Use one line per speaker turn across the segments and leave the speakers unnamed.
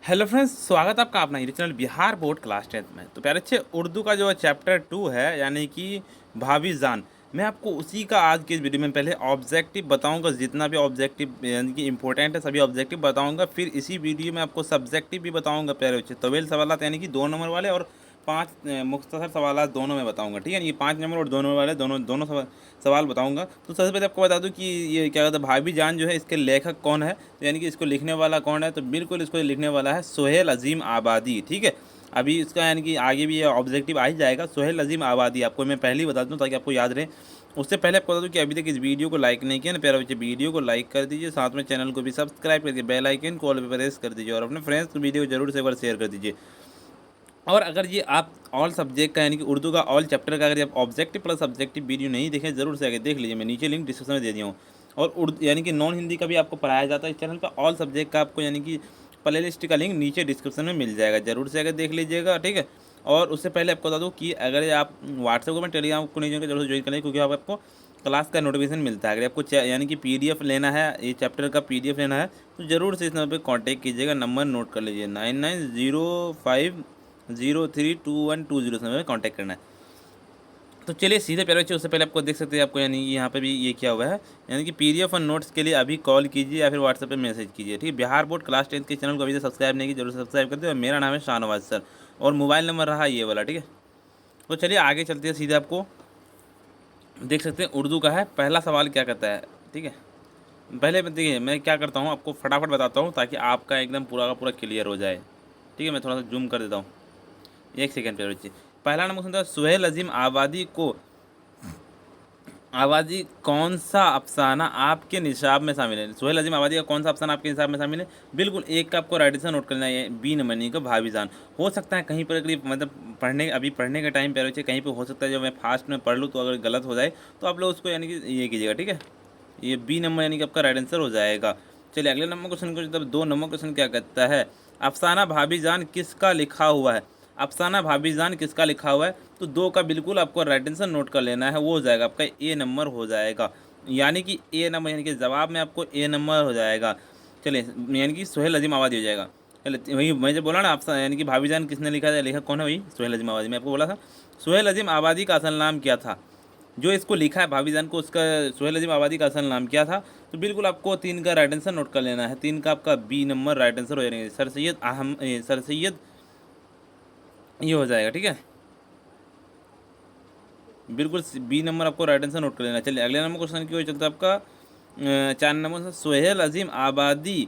Hello friends, स्वागत है आपका अपना YouTube channel Bihar board class 10th में। तो प्यारे अच्छे उर्दू का जो चैप्टर 2 है यानी कि भाभी जान, मैं आपको उसी का आज की इस वीडियो में पहले ऑब्जेक्टिव बताऊंगा। जितना भी ऑब्जेक्टिव यानी कि इंपॉर्टेंट है सभी ऑब्जेक्टिव बताऊंगा। फिर इसी वीडियो में आपको सब्जेक्टिव भी बताऊंगा प्यारे बच्चे, तवेल सवाल यानी कि 2 नंबर वाले और 5 मुख्तसर सवाल दोनों में बताऊंगा। ठीक है, ये 5 नंबर और 2 नंबर वाले दोनों दोनों सवाल बताऊंगा। तो सबसे पहले आपको बता दूं कि ये क्या कहता है भाभी जान जो है, इसके लेखक कौन है, तो यानी कि इसको लिखने वाला कौन है। तो बिल्कुल इसको लिखने वाला है सोहेल अजीम आबादी। ठीक है, अभी इसका यानी कि आगे भी ये ऑब्जेक्टिव आ ही जाएगा। सोहेल अजीम आबादी आपको मैं पहले ही बता दूं ताकि आपको याद रहे। उससे पहले आपको बता दूं कि अभी तक इस वीडियो को लाइक नहीं किया ना प्यारे बच्चे, वीडियो को लाइक कर दीजिए, साथ में चैनल को भी सब्सक्राइब करके बेल आइकन को ऑल पे प्रेस कर दीजिए और अपने फ्रेंड्स को वीडियो को जरूर से एक बार शेयर कर दीजिए। और अगर ये आप ऑल सब्जेक्ट का यानी कि उर्दू का ऑल चैप्टर का अगर आप ऑब्जेक्टिव प्लस सब्जेक्टिव वीडियो नहीं देखें, जरूर से आगे देख लीजिए। मैं नीचे लिंक डिस्क्रिप्शन में दे दिया हूँ। और उर्दू यानी कि नॉन हिंदी का भी आपको पढ़ाया जाता है इस चैनल पर। ऑल सब्जेक्ट का आपको यानी कि प्ले लिस्ट का लिंक नीचे डिस्क्रिप्शन में मिल जाएगा, जरूर से आगे देख लीजिएगा। ठीक है, और उससे पहले आपको बता दूँ कि अगर आप व्हाट्सएप को मैं टेलीग्राम को नहीं जरूर से ज्वाइन करें, क्योंकि आपको क्लास का नोटिफिकेशन मिलता है। अगर आपको यानी कि पीडीएफ लेना है, ये चैप्टर का पीडीएफ लेना है, तो ज़रूर से इस नंबर पर कॉन्टैक्ट कीजिएगा। नंबर नोट कर लीजिए 9905032120 से हमें कांटेक्ट करना है। तो चलिए सीधे प्यारे बच्चे, उससे पहले आपको देख सकते हैं आपको यानी कि यहाँ पे भी ये क्या हुआ है, यानी कि पीडीएफ और नोट्स के लिए अभी कॉल कीजिए या फिर व्हाट्सएप पे मैसेज कीजिए। ठीक है, बिहार बोर्ड क्लास 10 के चैनल को अभी तक सब्सक्राइब नहीं किया, जरूर सब्सक्राइब कर दे। और मेरा नाम है शाहनवाज सर और मोबाइल नंबर रहा ये वाला। ठीक है, तो चलिए आगे चलते हैं। सीधे आपको देख सकते हैं उर्दू का है। पहला सवाल क्या कहता है। ठीक है, पहले देखिए मैं क्या करता हूँ, आपको फटाफट बताता हूँ ताकि आपका एकदम पूरा का पूरा क्लियर हो जाए। ठीक है, मैं थोड़ा सा जूम कर देता हूँ, एक सेकेंड पे बच्चे। पहला नंबर सुनता है, सुहेल अजीम आबादी को आबादी कौन सा अफसाना आपके निसाब में शामिल है। सुहेल अजीम आबादी का कौन सा अफसाना आपके निसाब में शामिल है। बिल्कुल एक का आपको राइट आंसर नोट करना है, बी नंबर नहीं का भाभी जान। हो सकता है कहीं पर अगर मतलब पढ़ने के टाइम पे कहीं पे हो सकता है, जब मैं फास्ट में पढ़ लूँ तो अगर गलत हो जाए तो आप लोग उसको यानी कि ये कीजिएगा। ठीक है, ये बी नंबर यानी कि आपका राइट आंसर हो जाएगा। चलिए अगले नंबर क्वेश्चन को, जब 2 नंबर क्वेश्चन क्या कहता है, अफसाना भाभी जान किसका लिखा हुआ है। अफसाना भाभी जान किसका लिखा हुआ है, तो 2 का बिल्कुल आपको राइट आंसर नोट कर लेना है, वो हो जाएगा आपका ए नंबर हो जाएगा। यानी कि ए नंबर यानी कि जवाब में आपको ए नंबर हो जाएगा। चलिए यानी कि सोहेल अजीम आबादी हो जाएगा। चलिए वही मैं जब बोला ना आपसे, यानी कि भाभी जान किसने लिखा था, लेखक कौन है, वही सोहेल अजीम आबादी। मैं आपको बोला था सोहेल अजीम आबादी का असल नाम क्या था। जो इसको लिखा है भाभी जान को, उसका सोहेल अजीम आबादी का असल नाम क्या था। तो बिल्कुल आपको 3 का राइट आंसर नोट कर लेना है। 3 का आपका बी नंबर राइट आंसर हो जाएगा, सर सैयद ये हो जाएगा। ठीक है, बिल्कुल बी नंबर आपको राइट आंसर नोट कर लेना। चलिए अगले नंबर क्वेश्चन की ओर चलता है आपका 4 नंबर से, सोहेल अजीम आबादी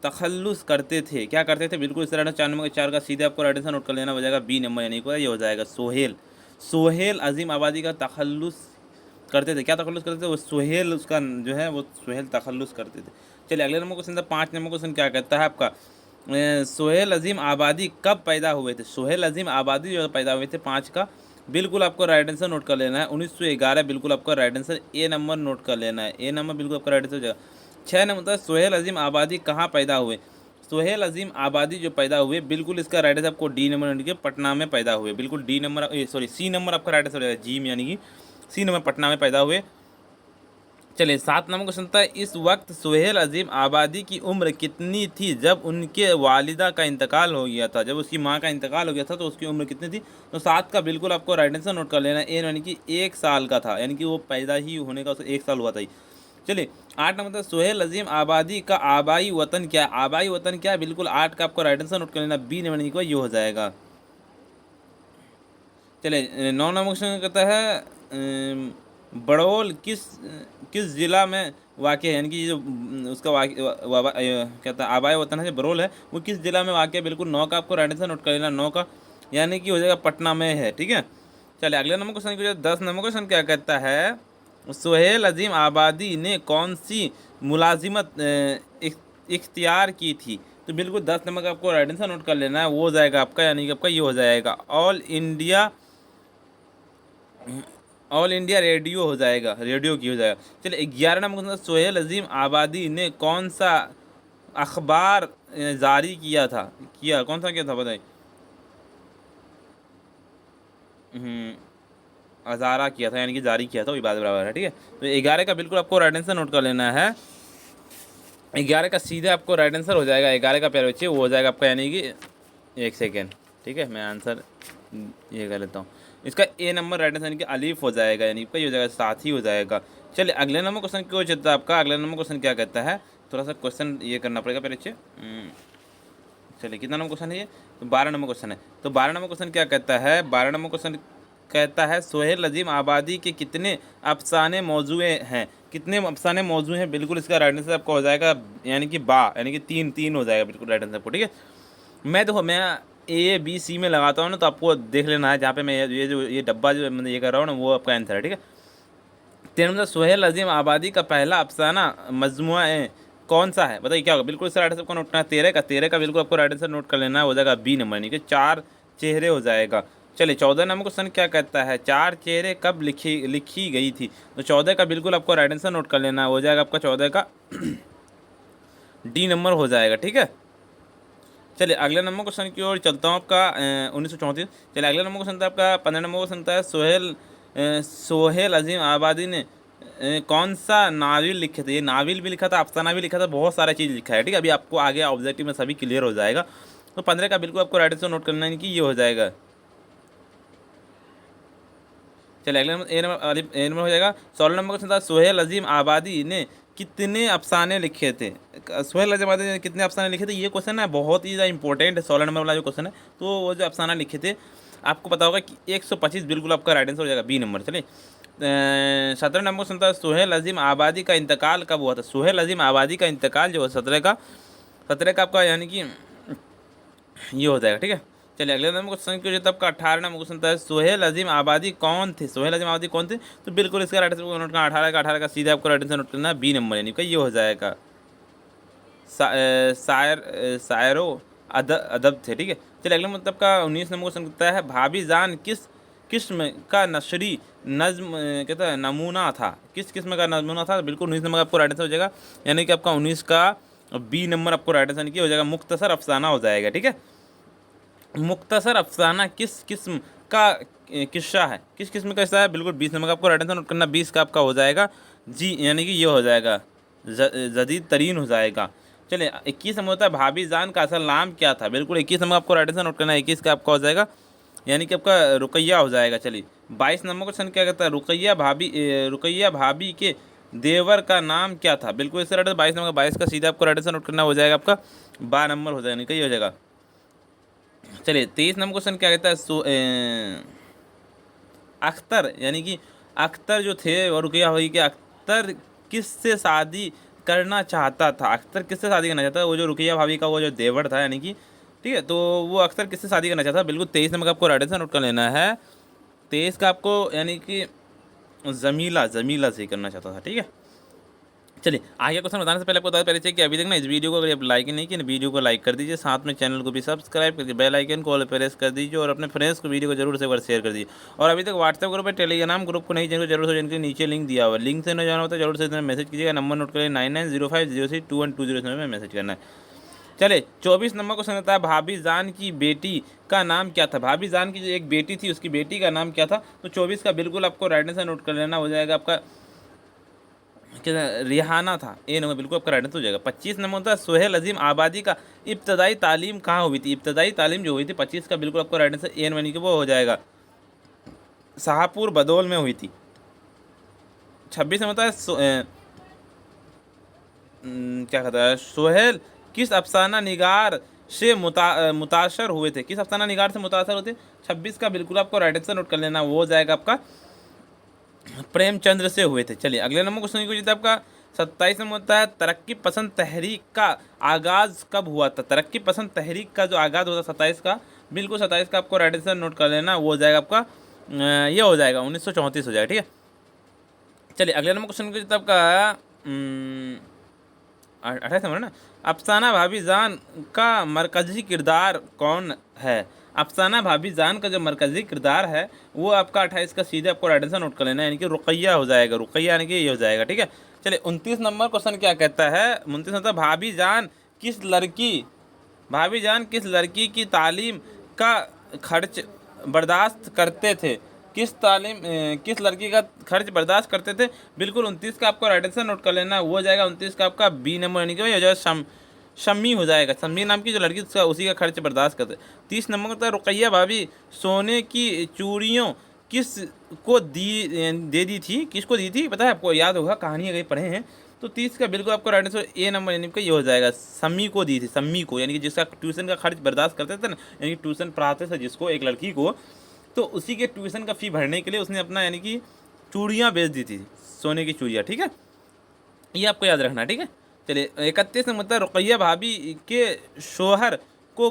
तखल्लुस करते थे, क्या करते थे। बिल्कुल इस तरह 4 नंबर 4 का सीधे आपको राइट आंसर नोट कर लेना हो जाएगा बी नंबर, यानी कि ये हो जाएगा सोहेल। सोहेल अजीम आबादी का तखल्लुस करते थे, क्या तखल्लुस करते थे, वो सोहेल उसका जो है वो सोहेल तखल्लुस करते थे। चलिए अगले नंबर क्वेश्चन था 5 नंबर क्वेश्चन क्या कहता है आपका, सोहेल अजीम आबादी कब पैदा हुए थे। सोहेल अजीम आबादी जो पैदा हुए थे 5 का बिल्कुल आपको राइट आंसर नोट कर लेना है 1911। बिल्कुल आपका right answer A number note कर लेना है, ए नंबर बिल्कुल आपका राइट आंसर हो जाएगा। 6 नंबर था, सोहेल अजीम आबादी कहाँ पैदा हुए। सोहेल अजीम आबादी जो पैदा हुए, बिल्कुल इसका राइट आंसर आपको डी नंबर यानी कि पटना में पैदा हुए। बिल्कुल D number sorry C number आपका राइट आंसर हो जाएगा, जी में यानी कि सी नंबर पटना में पैदा हुए। चलिए 7 नंबर क्वेश्चन था, इस वक्त सोहेल अजीम आबादी की उम्र कितनी थी जब उनके वालिदा का इंतकाल हो गया था। जब उसकी माँ का इंतकाल हो गया था तो उसकी उम्र कितनी थी। तो 7 का बिल्कुल आपको राइट आंसर नोट कर लेना है, ए यानी कि 1 साल का था, यानी कि वो पैदा ही होने का उसे 1 साल हुआ था ही। चलिए 8 नंबर था, सोहेल अजीम आबादी का आबाई वतन क्या है। आबाई वतन क्या है, बिल्कुल 8 का आपको राइट आंसर नोट कर लेना, बी नंबर को ये हो जाएगा। चलिए 9 नंबर क्वेश्चन कहता है, बड़ौल किस किस ज़िला में वाक़ है, यानी कि जो उसका कहता है आबाई वतन है जो बड़ौल है, वो किस ज़िला में वाक़ है। बिल्कुल 9 का आपको राइट आंसर नोट कर लेना, 9 का यानी कि हो जाएगा पटना में है। ठीक है, चलिए अगले नंबर क्वेश्चन की 10 नंबर क्वेश्चन क्या कहता है, सोहेल अजीम आबादी ने कौन सी मुलाजिमत इख्तियार की थी। तो बिल्कुल 10 नंबर का आपको राइट आंसर नोट कर लेना है, वो हो जाएगा आपका यानी कि आपका ये हो जाएगा ऑल इंडिया रेडियो हो जाएगा, रेडियो की हो जाएगा। चलिए 11 नंबर क्वेश्चन, सोहेल अजीम आबादी ने कौन सा अखबार जारी किया था, कौन सा किया था बताइए। अजारा किया था यानी कि जारी किया था, वही बात बराबर है। ठीक है, तो 11 का बिल्कुल आपको राइट आंसर नोट कर लेना है, 11 का सीधे आपको राइट आंसर हो जाएगा, 11 का प्यारे बच्चे वो हो जाएगा आपका, यानी कि 1 सेकेंड। ठीक है, मैं आंसर ये कर लेता हूँ। इसका ए नंबर राइट आंसर यानी कि अलीफ हो जाएगा, यानी कि ये हो जाएगा, साथ ही हो जाएगा। चलिए अगले नंबर क्वेश्चन क्यों चलता है आपका, अगले नंबर क्वेश्चन क्या कहता है, थोड़ा सा क्वेश्चन ये करना पड़ेगा पहले बच्चे। चलिए कितना नंबर क्वेश्चन है ये, तो 12 नंबर क्वेश्चन है। तो 12 नंबर क्वेश्चन क्या कहता है, 12 नंबर क्वेश्चन कहता है सोहेल अजीम आबादी के कितने अफसाने मौजूए हैं, कितने अफसाने मौजू हैं। बिल्कुल इसका राइट आंसर आपका हो जाएगा, यानी कि यानी कि 3 हो जाएगा बिल्कुल राइट आंसर आपको। ठीक है, मैं देखो मैं ए बी सी में लगाता हूँ ना, तो आपको देख लेना है जहाँ पे मैं ये डब्बा जो मैं ये कर रहा हूँ ना, वो आपका आंसर है। ठीक है, 13 मतलब सोहेल अजीम आबादी का पहला अफसाना मजमुआ कौन सा है, बताइए क्या होगा। बिल्कुल इसका राइट आंसर आपको नोट करना है, 13 का बिल्कुल आपको राइट आंसर नोट कर लेना है, हो जाएगा बी नंबर, यानी कि 4 चेहरे हो जाएगा। चलिए 14 नंबर क्वेश्चन क्या कहता है, 4 चेहरे कब लिखी गई थी। तो 14 का बिल्कुल आपको राइट आंसर नोट कर लेना है, हो जाएगा आपका 14 का डी नंबर हो जाएगा। ठीक है, चलिए अगले नंबर क्वेश्चन की ओर चलता हूँ आपका 1934। चलिए अगले नंबर क्वेश्चन था आपका 15 नंबर क्वेश्चन था सोहेल अजीम आबादी ने कौन सा नाविल लिखे थे। ये नाविल भी लिखा था, अफसाना भी लिखा था, बहुत सारा चीज़ लिखा है। ठीक है, अभी आपको आगे ऑब्जेक्टिव में सभी क्लियर हो जाएगा। तो 15 का बिल्कुल आपको राइट आंसर नोट करना है कि ये हो जाएगा। चलिए अगले नंबर ए नंबर हो जाएगा। 16 नंबर क्वेश्चन था सोहेल अजीम आबादी ने कितने अफसाने लिखे थे। सोहेल अजीम आबादी ने कितने अफसाने लिखे थे, ये क्वेश्चन है बहुत ही ज़्यादा इंपॉर्टेंट है। 16 नंबर वाला जो क्वेश्चन है, तो वो जो अफसाना लिखे थे आपको पता होगा कि 125 बिल्कुल आपका राइट आंसर हो जाएगा, बी नंबर। चलिए 17 नंबर क्वेश्चन था सोहेल अजीम आबादी का इंतकाल कब हुआ था। सोहेल अजीम आबादी का इंतकाल जो है 17 का आपका, यानी कि ये हो जाएगा। ठीक है, चलिए अगले नंबर क्वेश्चन की जो आपका 18 नंबर क्वेश्चन था सोहेल अजीम आबादी कौन थे। सोहेल अजीम आबादी कौन थे, तो बिल्कुल इसका राइट आंसर नोट करना, 18 का सीधे आपको राइट आंसर नोट करना है, बी नंबर, यानी कि ये हो जाएगा। शायरो अदब थे। ठीक है, चलिए अगले मतलब का 19 नंबर क्वेश्चन कहता है भाभी जान किस किस्म का नशरी नज्म कहता है नमूना था, किस किस्म का नमूना था। बिल्कुल 19 नंबर का आपको राइट आंसर हो जाएगा, यानी कि आपका 19 का बी नंबर आपको राइट आंसर की हो जाएगा, मुख्तसर अफसाना हो जाएगा। ठीक है, मुख्तसर अफसाना किस किस्म का किस्सा है, किस किस्म का किस्सा है। बिल्कुल 20 नंबर का आपको राइट आंसर नोट करना, 20 का आपका हो जाएगा जी, यानी कि ये हो जाएगा जदीद तरीन हो जाएगा। चलिए 21 नंबर होता है भाभी जान का असल नाम क्या था। बिल्कुल 21 नंबर आपको राइट आंसर नोट करना है, 21 का आपका हो जाएगा, यानी कि आपका रुकैया हो जाएगा। चलिए 22 नंबर क्वेश्चन क्या कहता है रुकैया भाभी के देवर का नाम क्या था। बिल्कुल इससे राइट 22 नंबर, 22 का सीधा आपको राइट आंसर नोट करना हो जाएगा आपका 12 नंबर हो जाएगा, यानी कि ये हो जाएगा। चलिए 23 नंबर क्वेश्चन क्या कहता है अख्तर, यानी कि अख्तर जो थे और रुकैया भाभी के, अख्तर किससे शादी करना चाहता था। अख्तर किससे शादी करना चाहता था, वो जो रुकैया भाभी का वो जो देवर था, यानी कि ठीक है, तो वो अख्तर किससे शादी करना चाहता था। बिल्कुल 23 नंबर का आपको राइट आंसर नोट कर लेना है, 23 का आपको, यानी कि जमीला से करना चाहता था। ठीक है, चलिए आगे क्वेश्चन बताने से पहले आपको बता पहले चाहिए कि अभी तक ना इस वीडियो को अगर आप लाइक नहीं किए, वीडियो को लाइक कर दीजिए, साथ में चैनल को भी सब्सक्राइब करके बेल आइकन को ऑल प्रेस कर दीजिए, और अपने फ्रेंड्स को वीडियो को जरूर से एक बार शेयर कर दीजिए। और अभी तक व्हाट्सएप ग्रुप है, टेलीग्राम ग्रुप को नहीं जाएंगे जरूर से, जिनके नीचे लिंक दिया हुआ है, लिंक से न जाना होता है जरूर से मैसेज कीजिएगा, नंबर नोट करिए 9905062120 में मैसेज करना है। चले 24 नंबर क्वेश्चन आता है भाभी जान की बेटी का नाम क्या था। भाभी जान की जो एक बेटी थी उसकी बेटी का नाम क्या था। तो 24 का बिल्कुल आपको राइट आंसर नोट कर लेना, हो जाएगा आपका क्या रिहाना था, ए नंबर बिल्कुल आपका राइट आंसर हो जाएगा। 25 नंबर होता है सोहेल अजीम आबादी का इब्तदाई तालीम कहाँ हुई थी। इब्तदाई तालीम जो हुई थी 25 का बिल्कुल आपको राइट आंसर ए नंबर की वो हो जाएगा, शाहपुर बदौल में हुई थी। 26 नंबर होता है क्या कहता है सोहेल किस अफसाना निगार से मुतासर हुए थे। किस अफसाना निगार से मुतासर हुए थे। 26 का बिल्कुल आपको राइट आंसर नोट कर लेना, वो हो जाएगा आपका प्रेमचंद्र से हुए थे। चलिए अगले नंबर क्वेश्चन की आपका 27 नंबर होता है तरक्की पसंद तहरीक का आगाज़ कब हुआ था। तरक्की पसंद तहरीक का जो आगाज़ होता है 27 का, बिल्कुल 27 का आपको राइट आंसर नोट कर लेना, वो हो जाएगा आपका ये हो जाएगा 1934 हो जाएगा। ठीक है, चलिए अगले नंबर क्वेश्चन की आपका 28 नंबर ना, अफसाना भाभी जान का मरकज़ी किरदार कौन है। अफसाना भाभी जान का जो मरकज़ी किरदार है वो आपका 28 का सीधे आपको राइट आंसर नोट कर लेना है, यानी कि रुकैया हो जाएगा, रुकैया यानी कि ये हो जाएगा। ठीक है, चलिए 29 नंबर क्वेश्चन क्या कहता है। 29 नंबर भाभी जान किस लड़की की तालीम का खर्च बर्दाश्त करते थे। किस लड़की का खर्च बर्दाश्त करते थे? बिल्कुल 29 का आपको राइट आंसर नोट कर लेना, वो हो जाएगा 29 का आपका बी नंबर, यानी कि हो जाएगा शम्मी हो जाएगा। शम्मी नाम की जो लड़की उसका उसी का खर्च बर्दाश्त करते। 30 नंबर का रुकैया भाभी सोने की चूड़ियों किस को दे दी थी? किसको दी थी पता है आपको? याद होगा, कहानी अगर पढ़े हैं तो। 30 का बिल्कुल आपको राइट आंसर ए नंबर यानी कि ये हो जाएगा, सम्मी को दी थी। सम्मी को यानी कि जिसका ट्यूशन का खर्च बर्दाश्त करते थे ना, यानी कि ट्यूशन पढ़ाते थे जिसको, एक लड़की को, तो उसी के ट्यूशन का फ़ी भरने के लिए उसने अपना यानी कि चूड़ियाँ बेच दी थी, सोने की चूड़ियाँ। ठीक है, ये आपको याद रखना। ठीक है, चलिए 31 नंबर मतलब रुकैया भाभी के शोहर को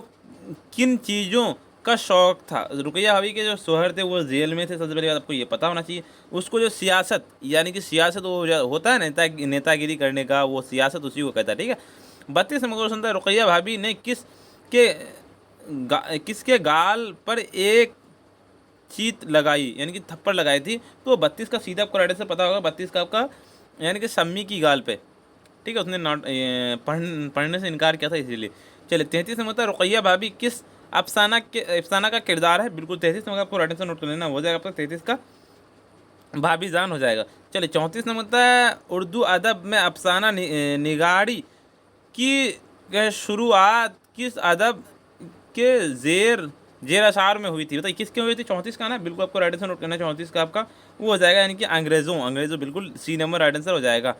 किन चीज़ों का शौक़ था? रुकैया भाभी के जो शोहर थे वो जेल में थे, सबसे पहले बात आपको ये पता होना चाहिए। उसको जो सियासत, यानी कि सियासत वो जो होता है नेतागिरी करने का, वो सियासत उसी को कहता है। ठीक है, 32 नंबर क्वेश्चन था, रुकैया भाभी ने किसके गाल पर एक चीत लगाई, यानी कि थप्पड़ लगाई थी? तो 32 का सीधा आपको राइट आंसर पता होगा, 32 का आपका यानी कि सम्मी की गाल पे। ठीक है, उसने पढ़ने से इनकार किया था इसीलिए। चलिए 33 नंबर था, रुकैया भाभी किस अफसाना का किरदार है? बिल्कुल 33 नंबर आपको राइट आंसर नोट कर लेना, हो जाएगा आपका 33 का भाभी जान हो जाएगा। चलिए 34 नंबर था, उर्दू अदब में अफसाना निगारी की शुरुआत किस अदब के जेर अशार में हुई थी? बताइए किसके हुई थी? 34 का ना, बिल्कुल आपको राइट आंसर नोट करना है 34 का आपका, वो हो जाएगा यानी कि अंग्रेज़ों, बिल्कुल सी नंबर राइट आंसर हो जाएगा।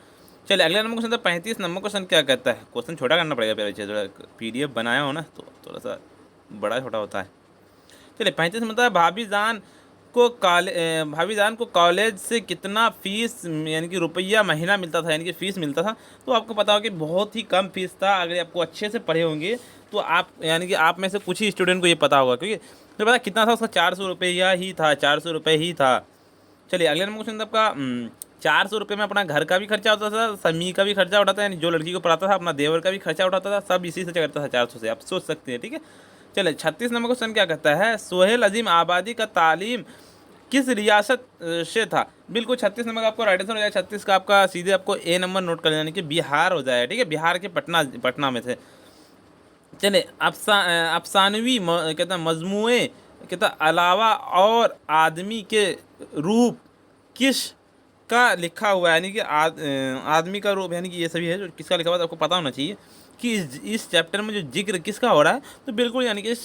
चलिए अगला नंबर क्वेश्चन था 35 नंबर क्वेश्चन क्या कहता है? क्वेश्चन छोटा करना पड़ेगा पहले, थोड़ा PDF बनाया हो ना तो थोड़ा सा बड़ा छोटा होता है। चलिए 35 नंबर था, भाभी जान को कॉलेज से कितना फ़ीस यानी कि रुपया महीना मिलता था, यानी कि फ़ीस मिलता था? तो आपको पता हो कि बहुत ही कम फीस था। अगर आपको अच्छे से पढ़े होंगे तो आप यानी कि आप में से कुछ ही स्टूडेंट को ये पता होगा, क्योंकि तो पता कितना था उसका? 400 रुपया ही था, 400 रुपये ही था। चलिए अगले नंबर क्वेश्चन था आपका, 400 रुपये में अपना घर का भी खर्चा होता था, समी का भी खर्चा उठाता था, यानी जो लड़की को पढ़ाता था अपना देवर का भी खर्चा उठाता था, सब इसी से करता था 400 से, आप सोच सकते हैं। ठीक है, चलिए 36 नंबर क्वेश्चन क्या कहता है? सोहेल अजीम आबादी का तालीम किस रियासत से था? बिल्कुल 36 नंबर का आपको राइट आंसर हो जाएगा। 36 का आपका सीधे आपको ए नंबर नोट कर लेना, यानी कि बिहार हो जाएगा। ठीक है, बिहार के पटना में थे। चलिए अफसानवी कहता मजमुए कहता अलावा और आदमी के रूप किस का लिखा हुआ है? यानी कि आदमी का रूप, यानी कि ये सभी है जो किसका लिखा हुआ है, आपको पता होना चाहिए कि इस चैप्टर में जो जिक्र किसका हो रहा है। तो बिल्कुल यानी कि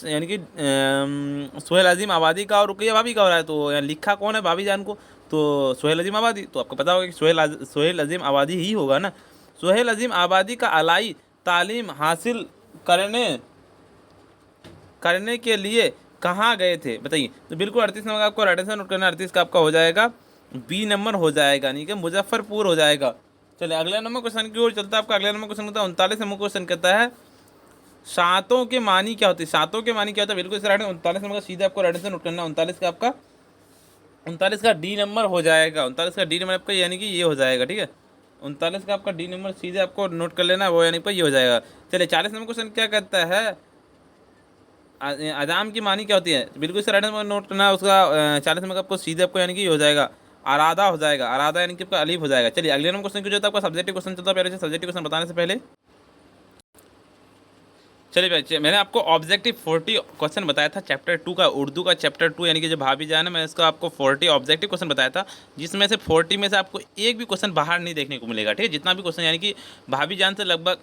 सोहेल अजीम आबादी का और रुकैया भाभी का हो रहा है। तो यहाँ लिखा कौन है भाभी जान को? तो सोहेल अजीम आबादी। तो आपको पता होगा कि सोहेल अजीम आबादी ही होगा ना। सोहेल अजीम आबादी का आलाई तालीम हासिल करने के लिए कहाँ गए थे? बताइए। तो बिल्कुल 38 नंबर का आपको राइट आंसर नोट करना है। 38 का आपका हो जाएगा बी नंबर हो जाएगा, नहीं कि मुजफ्फरपुर हो जाएगा। चलिए अगला नंबर क्वेश्चन की ओर चलता है आपका। अगला नंबर क्वेश्चन होता है 39 नंबर क्वेश्चन कहता है सातों के मानी क्या होती है? सातों के मानी क्या होता है? बिल्कुल राइट। 39 नंबर का सीधे आपको राइट आंसर नोट करना है। 39 का डी नंबर हो जाएगा। 39 का डी नंबर आपका यानी कि ये हो जाएगा। ठीक है, 39 का आपका डी नंबर सीधे आपको नोट कर लेना है, वो यानी कि ये हो जाएगा। चलिए 40 नंबर क्वेश्चन क्या कहता है? अजाम की मानी क्या होती है? बिल्कुल से राइट नंबर नोट करना है उसका। 40 नंबर का आपको सीधे आपको यानी कि हो जाएगा आराधा हो जाएगा। आराधा यानी कि आपका अलीफ हो जाएगा। चलिए अगले नंबर क्वेश्चन की जो आपका सब्जेक्टिव क्वेश्चन चलता है। पहले से सब्जेक्टिव क्वेश्चन बताने से पहले चलिए बच्चे, मैंने आपको ऑब्जेक्टिव 40 क्वेश्चन बताया था चैप्टर 2 का, उर्दू का चैप्टर 2 यानी कि जो भाभी जान है, मैं इसका आपको 40 ऑब्जेक्टिव क्वेश्चन बताया था, जिसमें से 40 में से आपको एक भी क्वेश्चन बाहर नहीं देखने को मिलेगा। ठीक है, जितना भी क्वेश्चन यानी कि भाभी जान से लगभग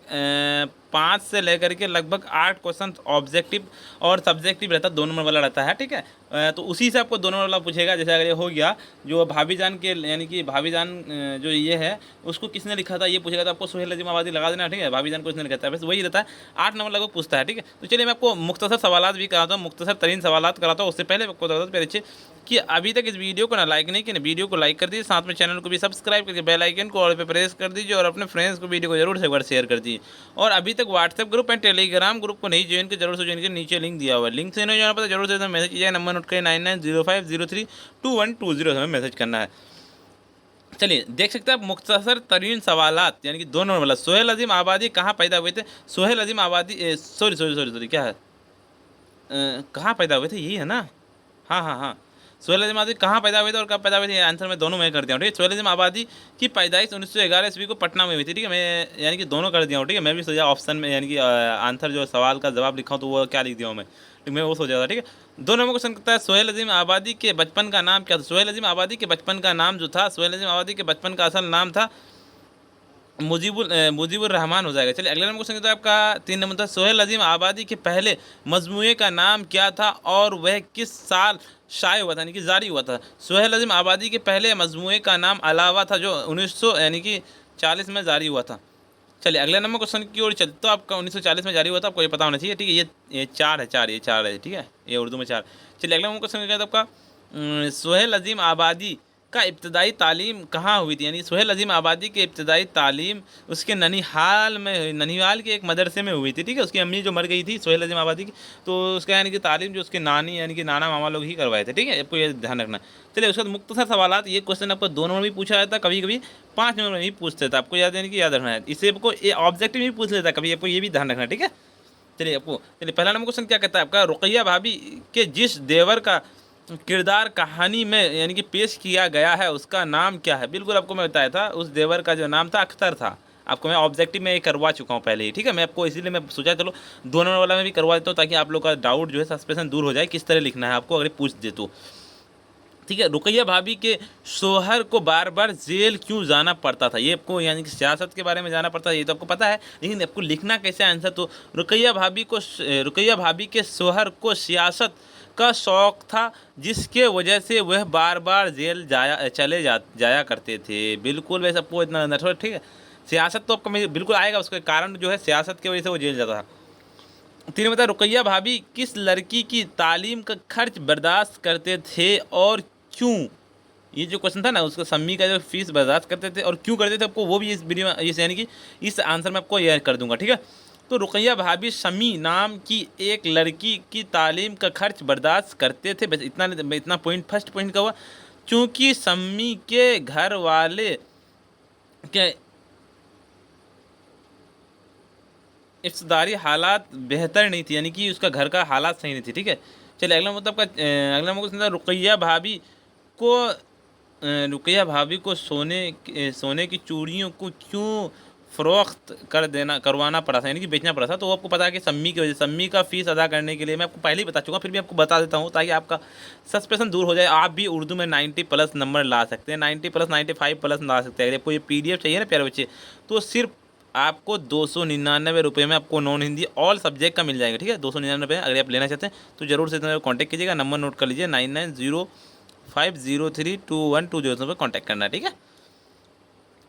5 से लेकर के लगभग 8 क्वेश्चन ऑब्जेक्टिव और सब्जेक्टिव रहता है, 2 नंबर वाला रहता है। ठीक है, तो उसी से आपको 2 नंबर वाला पूछेगा। जैसे अगर ये हो गया जो भाभी जान के यानी कि भाभी जान जो ये है उसको किसने लिखा था ये पूछेगा, तो आपको सोहेल अजीम आबादी लगा देना। ठीक है, भाभी जान को इसने लिखा था, बस वही रहता है। 8 नंबर लगभग पूछता है। ठीक है, तो चलिए मैं आपको मुख्तसर सवालात भी कराता हूँ, मुख्तसर तरीन सवालात कराता हूँ। उससे पहले आपको बता पहले कि अभी तक इस वीडियो को ना लाइक नहीं किया, वीडियो को लाइक कर दीजिए, साथ में चैनल को भी सब्सक्राइब करके बेल आइकन को ऑल पे प्रेस कर दीजिए और अपने फ्रेंड्स को वीडियो को जरूर से एक बार शेयर कर दीजिए। और अभी तक WhatsApp group and Telegram group को नहीं ज्वाइन कर जरूर से ज्वाइन कर, नीचे लिंक दिया हुआ है, लिंक से नहीं जाना पता जरूर से मैसेज कीजिए। नंबर नोट करें 9905032120 मैसेज करना है। चलिए देख सकते हैं आप मुख्तसर तरीन सवालात यानी कि 2 नंबर वाला। सोहेल अजीम आबादी कहाँ पैदा हुए थे? सोहेल अजीम आबादी सॉरी क्या है, कहाँ पैदा हुए थे? यही है ना। हाँ हाँ हाँ, सुहेल अजीम आबादी कहाँ पैदा हुए थे और कब पैदा हुए थे, आंसर मैं दोनों में कर दिया हूँ, ठीक है। सुहेल अजीम आबादी की पैदाइश 1911 ईस्वी को पटना में हुई थी, ठीक है। मैं यानी कि दोनों कर दिया हूँ, ठीक है। मैं भी सोचा ऑप्शन में यानी कि आंसर जो सवाल का जवाब लिखा हूँ तो वो क्या लिख दिया हूँ मैं वो सोचा था, ठीक है। दो नंबर क्वेश्चन करता है, सुहेल अजीम आबादी के बचपन का नाम क्या था। सुहेल अजीम आबादी के बचपन का नाम जो था, सुहेल अजीम आबादी के बचपन का असल नाम था मुजीबुर रहमान हो जाएगा। चलिए अगले नंबर क्वेश्चन है आपका 3 नंबर था, सोहेल अजीम आबादी के पहले मजमूए का नाम क्या था और वह किस साल शाये हुआ था यानी कि जारी हुआ था। सोहेल अजीम आबादी के पहले मजमूए का नाम अलावा था जो 1900 यानी कि 40 में जारी हुआ था। चलिए अगले नंबर क्वेश्चन की ओर चलते, तो आपका 1940 में जारी हुआ था, आपको ये पता होना चाहिए, ठीक है। ये चार है, ठीक है, ये उर्दू में 4। चलिए अगला नंबर क्वेश्चन क्या था आपका, सोहेल अजीम आबादी का इब्तदाई तालीम कहाँ हुई थी, यानी सोहेल अजीम आबादी की इब्तदाई तालीम उसके ननिहाल के एक मदरसे में हुई थी, ठीक है। उसकी अम्मी जो मर गई थी सोहेल अजीम आबादी की, तो उसका यानी कि तालीम जो उसके नानी यानी कि नाना मामा लोग ही करवाए थे, ठीक है। आपको ये ध्यान रखना। चलिए उसके बाद मुख्तसर सवालात, ये क्वेश्चन आपको 2 नंबर में भी पूछा जाता है, कभी कभी 5 नंबर में भी पूछते थे, आपको याद यानी कि याद रखना है। इसे आपको ये ऑब्जेक्टिव भी पूछ लेता है कभी, आपको ये भी ध्यान रखना, ठीक है। चलिए पहला नंबर क्वेश्चन क्या कहता है आपका, रुकैया भाभी के जिस देवर का किरदार कहानी में यानी कि पेश किया गया है उसका नाम क्या है। बिल्कुल आपको मैं बताया था, उस देवर का जो नाम था अख्तर था। आपको मैं ऑब्जेक्टिव में ये करवा चुका हूँ पहले ही, ठीक है। मैं आपको इसीलिए मैं सोचा चलो 2 नंबर वाला में भी करवा देता हूँ ताकि आप लोग का डाउट जो है सस्पेंशन दूर हो जाए, किस तरह लिखना है आपको अगर पूछ दे तो, ठीक है। रुकैया भाभी के शोहर को बार बार जेल क्यों जाना पड़ता था, ये आपको यानी कि सियासत के बारे में जाना पड़ता है, ये तो आपको पता है, लेकिन आपको लिखना कैसे आंसर। तो रुकैया भाभी के शोहर को सियासत का शौक था जिसके वजह से वह बार बार जेल जाया करते थे। बिल्कुल वैसे आपको इतना नटवर, ठीक है। सियासत तो आपको बिल्कुल आएगा, उसका कारण जो है सियासत की वजह से वो जेल जाता था। 3 बता, रुकैया भाभी किस लड़की की तालीम का खर्च बर्दाश्त करते थे और क्यों। ये जो क्वेश्चन था ना, उसको सम्मी का जो फीस बर्दाश्त करते थे और क्यों करते थे, आपको वो भी इस वीडियो में इस यानी कि इस आंसर में आपको यह कर दूंगा, ठीक है। तो रुकैया भाभी शमी नाम की एक लड़की की तालीम का खर्च बर्दाश्त करते थे, बस इतना पॉइंट फर्स्ट पॉइंट का हुआ। चूँकि शमी के घर वाले के इफ्तारी हालात बेहतर नहीं थी, यानी कि उसका घर का हालात सही नहीं थी, ठीक है। चलिए अगला मतलब का अगला मतलब रुकैया भाभी को सोने की चूड़ियों को क्यों फ़रोख्त करवाना पड़ा था, यानी कि बेचना पड़ा था। तो वो आपको पता है कि सम्मी की वजह, सम्मी का फ़ीस अदा करने के लिए, मैं आपको पहले ही बता चुका, फिर भी आपको बता देता हूँ ताकि आपका सस्पेंशन दूर हो जाए। आप भी उर्दू में 90+ नंबर ला सकते हैं, 90+, 95+ ला सकते हैं। अगर आपको ये PDF चाहिए ना प्यारे बच्चे, तो सिर्फ आपको 299 रुपये में आपको नॉन हिंदी ऑल सब्जेक्ट का मिल जाएगा, ठीक है। 299 अगर आप लेना चाहते हैं तो जरूर से कॉन्टैक्ट कीजिएगा, नंबर नोट कर लीजिए 9905032120 पर कॉन्टैक्ट करना है, ठीक है।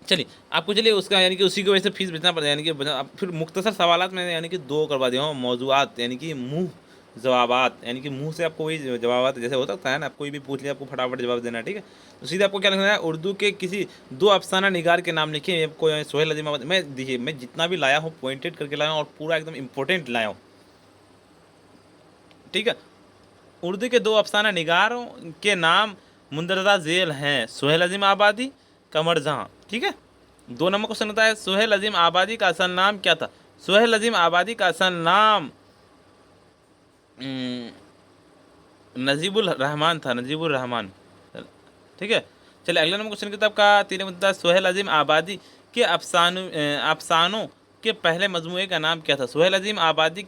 चलिए आपको उसका यानी कि उसी की वजह से फीस बेचना पड़ता है, यानी कि फिर मुख्तसर सवालात में यानी कि 2 करवा दिया हूँ, मौजूआत यानी कि मुँह जवाबात, यानी कि मुंह से आपको वही जवाबात जैसे होता है ना, आप कोई भी पूछ लिया आपको फटाफट जवाब देना है, ठीक है। तो सीधे आपको क्या लिखना है, उर्दू के किसी 2 अफसाना निगार के नाम लिखिए। आपको सोहेल अजीम आबादी, मैं देखिए मैं जितना भी लाया हूँ पॉइंटेड करके लाया हूँ और पूरा एकदम इंपॉर्टेंट लाया हूँ, ठीक है। उर्दू के 2 अफसाना निगारों के नाम मुंदरजा झेल हैं, सोहेल अजीम आबादी, कमर जहाँ, ठीक है। 2 नंबर क्वेश्चन होता है, सोहेल अजीम आबादी का असल नाम क्या था। सोहेल अजीम आबादी का असल नाम नजीबुल रहमान था, नजीबुर रहमान, ठीक है। चलिए अगला नंबर क्वेश्चन किताब का 3 मुद्दा, सोहेल अजीम आबादी के अफसानों के पहले मजमूए का नाम क्या था। सोहेल अजीम आबादी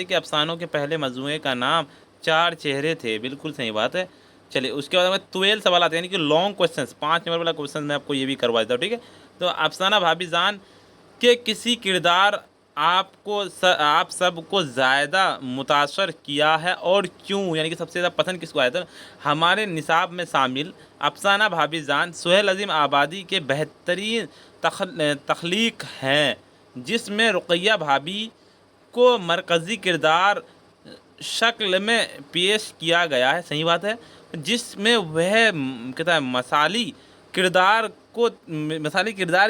के अफसानों के पहले मजमूए का नाम 4 चेहरे थे, बिल्कुल सही बात है। चलिए उसके बाद में 12 सवाल आते हैं, यानी कि लॉन्ग क्वेश्चन, 5 नंबर वाला क्वेश्चन मैं आपको ये भी करवा देता हूँ, ठीक है। तो अफसाना भाभीजान के किसी किरदार आप सबको ज़्यादा मुतासर किया है और क्यों, यानी कि सबसे ज़्यादा पसंद किसको आया था। हमारे निसाब में शामिल अफसाना भाभीजान सोहेल अजीम आबादी के बेहतरीन तख्लीक हैं, जिसमें रुकैया भाभी को मरकज़ी किरदार शक्ल में पेश किया गया है, सही बात है, जिसमें वह कहता है मसाली किरदार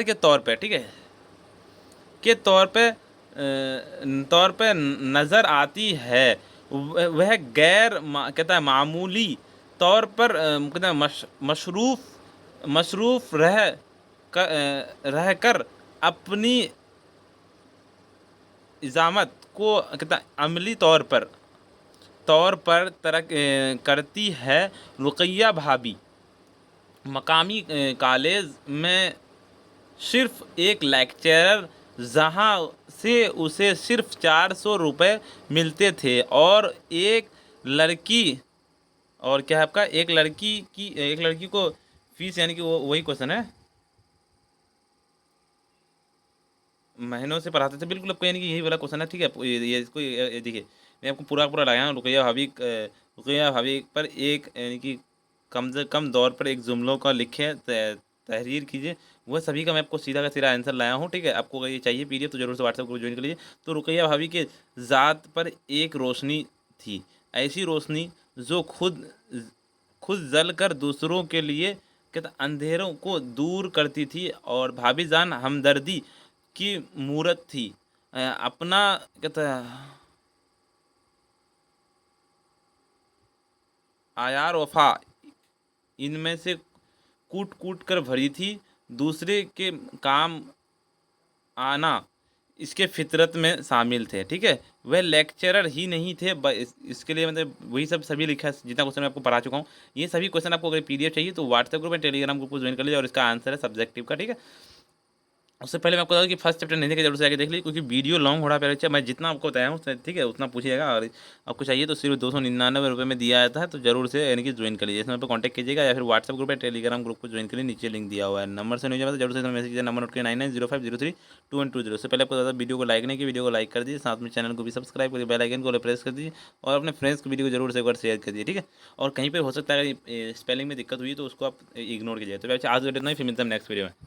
के तौर पर, ठीक है, तौर पे नज़र आती है। वह कहता है मामूली तौर पर कहता है मशरूफ़ रह कर अपनी इजामत को कहता है अमली तौर पर तौर पर करती है रुकैया भाभी। मकामी कॉलेज में सिर्फ एक लेक्चरर, जहाँ से उसे सिर्फ 400 रुपये मिलते थे, और एक लड़की, और क्या है आपका, एक लड़की को फीस, यानी कि वो वही क्वेश्चन है, महीनों से पढ़ाते थे, बिल्कुल आपको यानी कि यही वाला क्वेश्चन है। ठीक है, ये इसको ये देखिए, मैं आपको पूरा पूरा लगाया हूँ। रुकैया भाभी पर एक, यानी कि कम से कम दौर पर एक जुमलों का लिखे, तहरीर कीजिए। वह सभी का मैं आपको सीधा का सीधा आंसर लाया हूँ। ठीक है, आपको अगर ये चाहिए पीडीएफ तो जरूर से व्हाट्सएप ग्रुप ज्वाइन कर लीजिए। तो रुकैया भाभी के ज़ात पर एक रोशनी थी, ऐसी रोशनी जो खुद जल कर दूसरों के लिए कहता अंधेरों को दूर करती थी, और भाभी जान हमदर्दी की मूरत थी। अपना कहता आयार वफा इनमें से कूट कूट कर भरी थी, दूसरे के काम आना इसके फितरत में शामिल थे। ठीक है, वह लेक्चरर ही नहीं थे, इसके लिए मतलब वही सब सभी लिखा है, जितना क्वेश्चन मैं आपको पढ़ा चुका हूँ। ये सभी क्वेश्चन आपको अगर पीडीएफ चाहिए तो व्हाट्सएप ग्रुप में, टेलीग्राम ग्रुप को ज्वाइन कर लीजिए, और इसका आंसर है सब्जेक्टिव का। ठीक है, उससे पहले मैं आपको बता दूं कि फर्स्ट चैप्टर नहीं देखा, जरूर से आके देख लीजिए, क्योंकि वीडियो लॉन्ग हो रहा है पहले। अच्छा, मैं जितना आपको बताया हूँ ठीक है, उतना पूछिएगा, और आपको चाहिए तो सिर्फ 299 रुपये में दिया जाता है, तो जरूर से यानी कि ज्वाइन कर लीजिए। इसमें आप कॉन्टैक्ट कीजिएगा, या फिर व्हाट्सएप ग्रुप है, टेलीग्राम ग्रुप को ज्वाइन करिए, नीचे लिंक दिया हुआ है। नंबर से नहीं जाता, जरूर से मैसेज कीजिए, नंबर नोट करिए 9905032120। उससे पहले आपको ज़्यादा वीडियो को लाइक नहीं किया, वीडियो को लाइक कर दीजिए, साथ में चैनल को भी सब्सक्राइब करिए, बेल आइकन को प्रेस कर दीजिए, और अपने फ्रेंड्स को वीडियो को जरूर से एक बार शेयर कर दीजिए। ठीक है, और कहीं पर हो सकता है अगर स्पेलिंग में दिक्कत हुई तो उसको आप इग्नोर कीजिए। तो वैसे आज वीडियो इतना ही, फिर मिलते हैं नेक्स्ट वीडियो में।